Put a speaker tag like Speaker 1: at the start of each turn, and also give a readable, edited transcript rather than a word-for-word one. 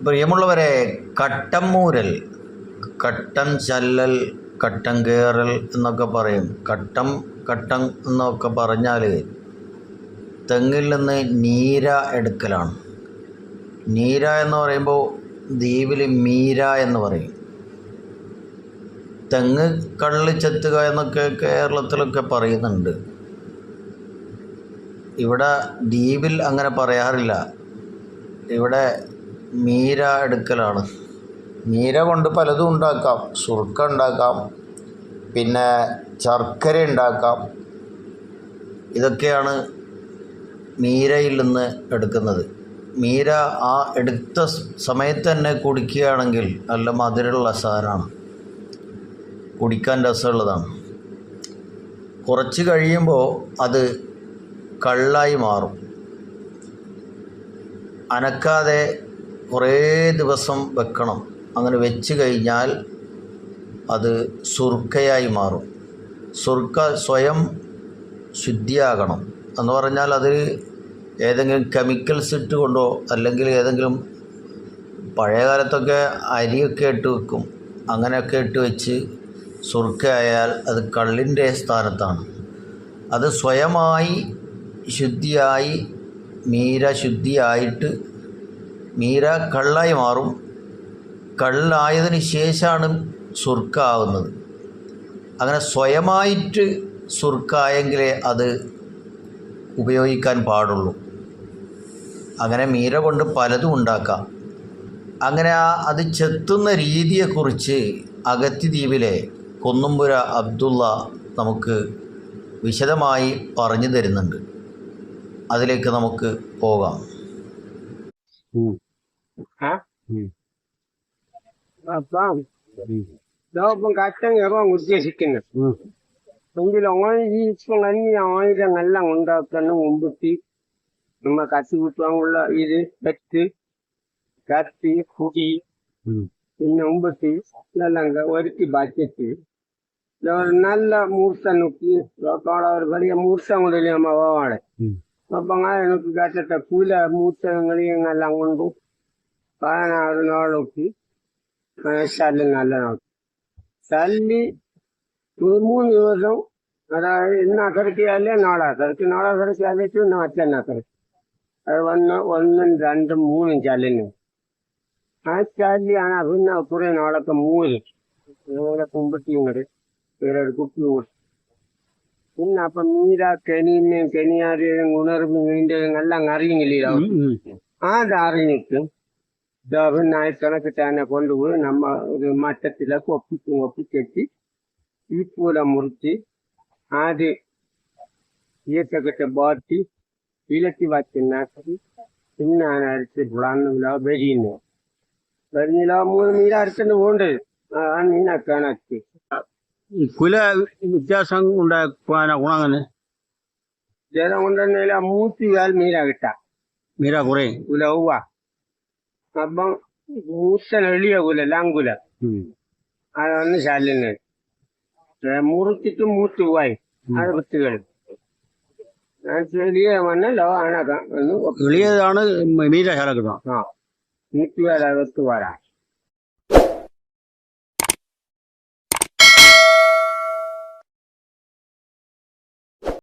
Speaker 1: പ്രിയമുള്ളവരെ, കട്ടം കട്ടം ചല്ലൽ, കട്ടം കയറൽ എന്നൊക്കെ പറയും. കട്ടം എന്നൊക്കെ പറഞ്ഞാൽ തെങ്ങിൽ നിന്ന് നീര എടുക്കലാണ്. നീര എന്ന് പറയുമ്പോൾ ദ്വീപിൽ മീര എന്ന് പറയും. തെങ്ങ് കള്ളി ചെത്തുക എന്നൊക്കെ കേരളത്തിലൊക്കെ പറയുന്നുണ്ട്. ഇവിടെ ദ്വീപിൽ അങ്ങനെ പറയാറില്ല. ഇവിടെ മീര എടുക്കലാണ്. മീര കൊണ്ട് പലതും ഉണ്ടാക്കാം. സുർക്ക ഉണ്ടാക്കാം, പിന്നെ ശർക്കര ഉണ്ടാക്കാം. ഇതൊക്കെയാണ് മീരയിൽ നിന്ന് എടുക്കുന്നത്. മീര ആ എടുത്ത സമയത്ത് തന്നെ കുടിക്കുകയാണെങ്കിൽ നല്ല മധുരമുള്ള സാധനമാണ്, കുടിക്കാൻ രസമുള്ളതാണ്. കുറച്ച് കഴിയുമ്പോൾ അത് കള്ളായി മാറും. അനക്കാതെ കുറേ ദിവസം വെക്കണം. അങ്ങനെ വെച്ച് കഴിഞ്ഞാൽ അത് സുർക്കയായി മാറും. സുർക്ക സ്വയം ശുദ്ധിയാകണം എന്ന് പറഞ്ഞാൽ അതിൽ ഏതെങ്കിലും കെമിക്കൽസ് ഇട്ട് കൊണ്ടോ, അല്ലെങ്കിൽ ഏതെങ്കിലും പഴയ കാലത്തൊക്കെ അരിയൊക്കെ ഇട്ട് വെക്കും, അങ്ങനെയൊക്കെ ഇട്ട് വെച്ച് സുർക്കയായാൽ അത് കള്ളിൻ്റെ സ്ഥാനത്താണ്. അത് സ്വയമായി ശുദ്ധിയായി മീര ശുദ്ധിയായിട്ട് മീര കള്ളായി മാറും. കള്ളായതിന് ശേഷമാണ് സുർക്ക ആവുന്നത്. അങ്ങനെ സ്വയമായിട്ട് സുർക്ക ആയെങ്കിലേ അത് ഉപയോഗിക്കാൻ പാടുള്ളൂ. അങ്ങനെ മീര കൊണ്ട് പലതും ഉണ്ടാക്കാം. അങ്ങനെ അത് ചെത്തുന്ന രീതിയെക്കുറിച്ച് അഗത്തിദ്വീപിലെ കുന്നുംപുര അബ്ദുള്ള നമുക്ക് വിശദമായി പറഞ്ഞു തരുന്നുണ്ട്. അതിലേക്ക് നമുക്ക് പോകാം.
Speaker 2: അപ്പം ഇപ്പം കറ്റം കയറാൻ ഉദ്ദേശിക്കുന്നത് എങ്കിൽ ഈ ഇപ്പം കഞ്ഞി ആയിരങ്ങളെല്ലാം ഉണ്ടാക്കുന്ന മുമ്പത്തി നമ്മ കത്തി കുത്താനുള്ള ഇത് പെറ്റ് കത്തി കുടി പിന്നെ മുമ്പത്തി എല്ലാം ഒരുക്കി ബക്കറ്റ് നല്ല മൂർച്ച നോക്കി ഒരു വലിയ മൂർച്ച മുതൽ നമ്മ പോവാണ്. അപ്പം അങ്ങനെ നോക്കി കറ്റത്തെ പൂല മൂർച്ചകളെല്ലാം കൊണ്ടു 16 നാൾ നോക്കി ശല്യം നല്ല നോക്കി ശല്ലി 3 ദിവസം. അതായത് ഇന്ന് അക്കരക്കിയാലേ നാളെ അക്കരക്കിയാലേ ഇന്ന് മറ്റന്നെ അക്കരക്ക് അത് വന്ന് 1, 2, 3 ചല്ലിന് ആ ചല്ലിയാണ്. പിന്നെ കുറെ നാളൊക്കെ മൂല് അതുപോലെ കുമ്പട്ടിയും കൂടെ വേറെ കുപ്പി കൂടി പിന്നെ അപ്പം മീര കെനിയും കെനിയാരെയും ഉണർവിൻ്റെയും എല്ലാം അറിയുന്നില്ല. അത് അറിഞ്ഞിട്ട് പിന്നെ കണക്കിട്ട് തന്നെ കൊണ്ടുപോയി നമ്മ ഒരു മറ്റത്തിലൊക്കെ ഒപ്പിക്കെട്ടി ഈ പൂല മുറിച്ച് ആദ്യം ഈറ്റക്കിട്ട് ബാട്ടി ഇലത്തി വച്ചുണ്ടാക്കി പിന്നെ അരച്ച് പുളന്നില്ല വെരിയുന്നു. 3 മീര അരച്ചിട്ട് പോകണ്ടത് മീനൊക്കെയാണി
Speaker 3: കുല വ്യത്യാസം ഉണ്ടാക്കാന ഗുണങ്ങനെ
Speaker 2: ജലം കൊണ്ടുവന്നില്ല 3 മീര കിട്ടാം.
Speaker 3: മീര കുറേ
Speaker 2: കുല ഉവ്വ. അപ്പം മൂത്തനെളിയ കുല ലാങ്കുല അതൊന്ന് ശല്യം മുറിച്ചിട്ട് മൂത്ത് പോയി അത് വൃത്തികൾ ചെറിയ മണ്ണല്ലോ അണക്കാം
Speaker 3: എളിയതാണ് മീര ശാല കിട്ടണം.
Speaker 2: ആ 100 വെത്ത് വരാം.